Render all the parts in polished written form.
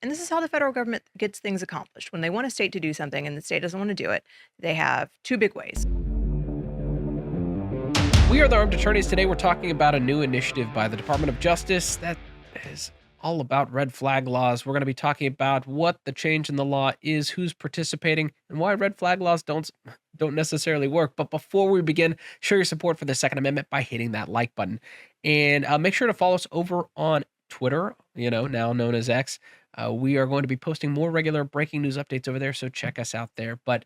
And this is how the federal government gets things accomplished. When they want a state to do something and the state doesn't want to do it, they have two big ways. We are the Armed Attorneys. Today we're talking about a new initiative by the Department of Justice that is all about red flag laws. We're going to be talking about what the change in the law is, who's participating, and why red flag laws don't necessarily work. But before we begin, show your support for the Second Amendment by hitting that like button. And make sure to follow us over on Twitter, now known as X. We are going to be posting more regular breaking news updates over there, so check us out there. But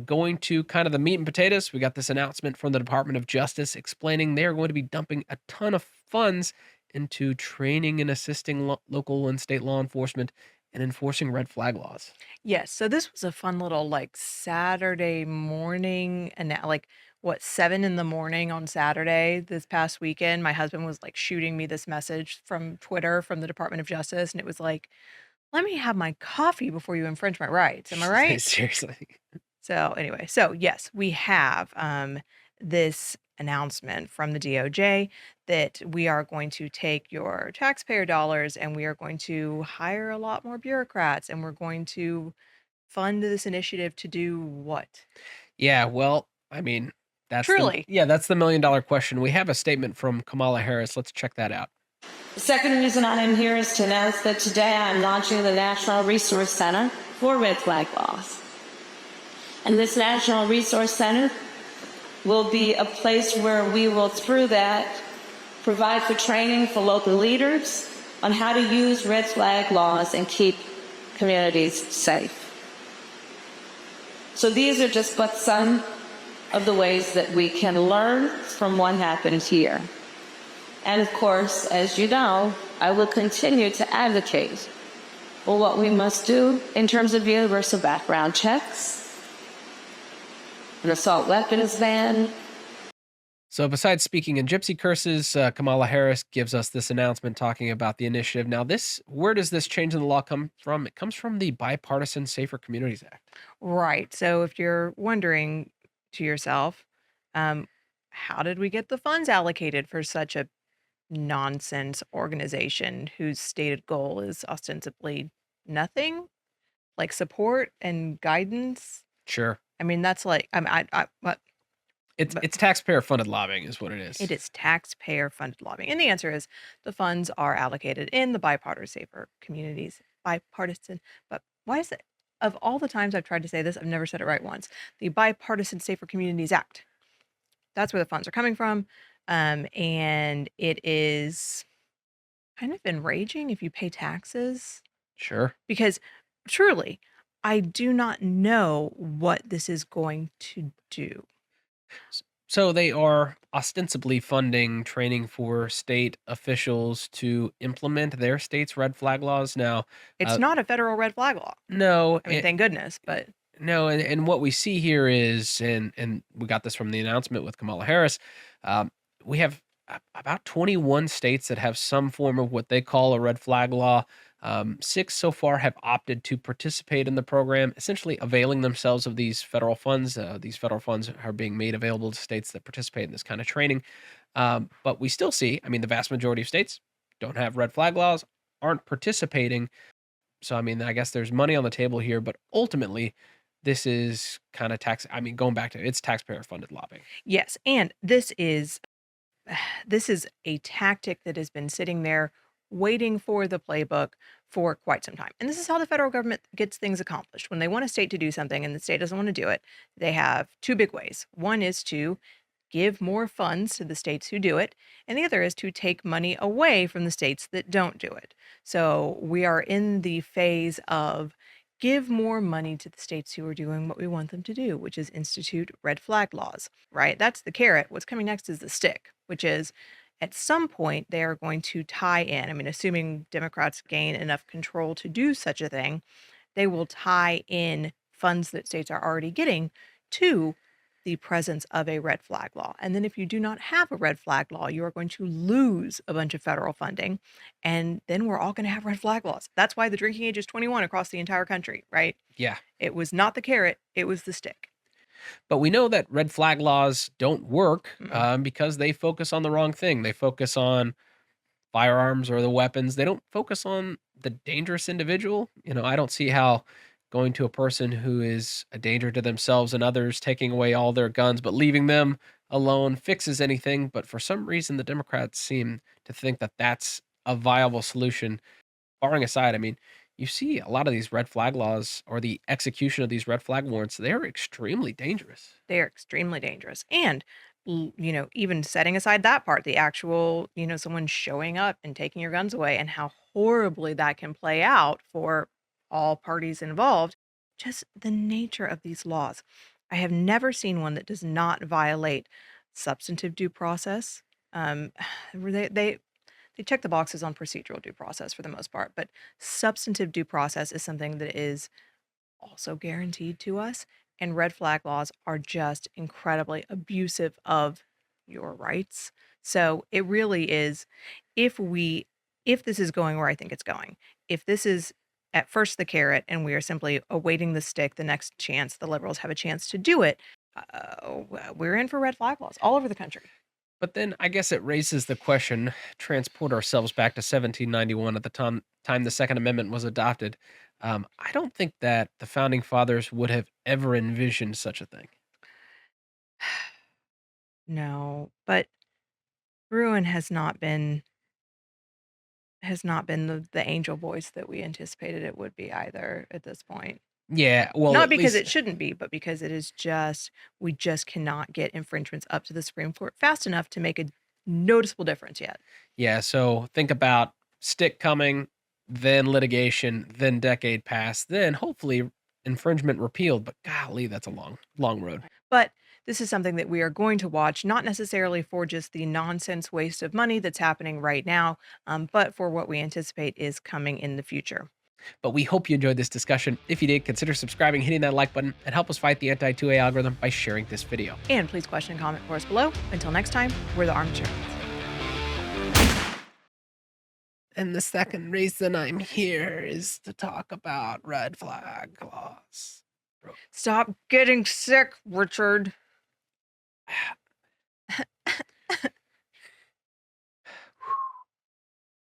going to kind of the meat and potatoes, we got this announcement from the Department of Justice explaining they're going to be dumping a ton of funds into training and assisting local and state law enforcement and enforcing red flag laws. Yes, so this was a fun little like Saturday morning and like what 7 in the morning on Saturday this past weekend. My husband was like shooting me this message from Twitter from the Department of Justice, and it was like, "Let me have my coffee before you infringe my rights." Am I right? Seriously. So anyway, so yes, we have this announcement from the DOJ that we are going to take your taxpayer dollars and we are going to hire a lot more bureaucrats and we're going to fund this initiative to do what? Yeah, well, I mean, Truly. that's the $1 million question. We have a statement from Kamala Harris. Let's check that out. The second reason I'm here is to announce that today I'm launching the National Resource Center for Red Flag Laws. And this National Resource Center will be a place where we will, through that, provide for training for local leaders on how to use red flag laws and keep communities safe. So these are just but some of the ways that we can learn from what happened here. And of course, as you know, I will continue to advocate for what we must do in terms of universal background checks, an assault weapons ban. So besides speaking in gypsy curses, Kamala Harris gives us this announcement talking about the initiative. Now, where does this change in the law come from? It comes from the Bipartisan Safer Communities Act. Right. So if you're wondering to yourself, um, how did we get the funds allocated for such a nonsense organization whose stated goal is ostensibly nothing, like support and guidance? Sure. I mean, that's like, It's taxpayer funded lobbying is what it is. it is taxpayer funded lobbying. And the answer is the funds are allocated in the bipartisan safer communities. Bipartisan, but why is it? Of all the times I've tried to say this, I've never said it right once. The Bipartisan Safer Communities Act. That's where the funds are coming from. And it is kind of enraging if you pay taxes Sure. because truly, I do not know what this is going to do. So they are ostensibly funding training for state officials to implement their state's red flag laws. Now, It's uh, not a federal red flag law. no, I mean, thank goodness, but no, and what we see here is, and we got this from the announcement with Kamala Harris, we have about 21 states that have some form of what they call a red flag law. Six so far have opted to participate in the program, essentially availing themselves of these federal funds. These federal funds are being made available to states that participate in this kind of training. But we still see, I mean, the vast majority of states don't have red flag laws, aren't participating. So, I mean, I guess there's money on the table here, but ultimately, this is kind of going back to it's taxpayer funded lobbying. yes, and this is a tactic that has been sitting there waiting for the playbook for quite some time. And this is how the federal government gets things accomplished. When they want a state to do something and the state doesn't want to do it, they have two big ways. One is to give more funds to the states who do it, and the other is to take money away from the states that don't do it. So we are in the phase of give more money to the states who are doing what we want them to do, which is institute red flag laws, right? That's the carrot. What's coming next is the stick, which is at some point they are going to tie in. I mean, assuming Democrats gain enough control to do such a thing, they will tie in funds that states are already getting to the presence of a red flag law. And then if you do not have a red flag law, you are going to lose a bunch of federal funding. And then we're all going to have red flag laws. That's why the drinking age is 21 across the entire country, right? Yeah. It was not the carrot, it was the stick. But we know that red flag laws don't work Mm. because they focus on the wrong thing. They focus on firearms or the weapons. They don't focus on the dangerous individual. I don't see how going to a person who is a danger to themselves and others, taking away all their guns, but leaving them alone fixes anything. But for some reason, the Democrats seem to think that that's a viable solution. Barring aside, I mean, you see a lot of these red flag laws or the execution of these red flag warrants, they're extremely dangerous. They are extremely dangerous. And, even setting aside that part, the actual, someone showing up and taking your guns away and how horribly that can play out for all parties involved, just the nature of these laws. I have never seen one that does not violate substantive due process. Where they check the boxes on procedural due process for the most part, but substantive due process is something that is also guaranteed to us. And red flag laws are just incredibly abusive of your rights. So it really is, if we, if this is going where I think it's going, if this is at first the carrot and we are simply awaiting the stick, the next chance the liberals have a chance to do it, we're in for red flag laws all over the country. But then I guess it raises the question, transport ourselves back to 1791 at the time the Second Amendment was adopted. I don't think that the founding fathers would have ever envisioned such a thing. No, but Bruin has not been the angel voice that we anticipated it would be either at this point. Yeah, well, Not at because least it shouldn't be, but because it is just we just cannot get infringements up to the Supreme Court fast enough to make a noticeable difference yet. yeah, so think about stick coming, then litigation, then decade pass, then hopefully infringement repealed, but golly, that's a long, long road. But this is something that we are going to watch, not necessarily for just the nonsense waste of money that's happening right now, but for what we anticipate is coming in the future. But we hope you enjoyed this discussion. If you did, consider subscribing, hitting that like button, and help us fight the anti-2A algorithm by sharing this video. And please question and comment for us below. Until next time, we're the Armed Champions. And the second reason I'm here is to talk about red flag laws. Stop getting sick, Richard.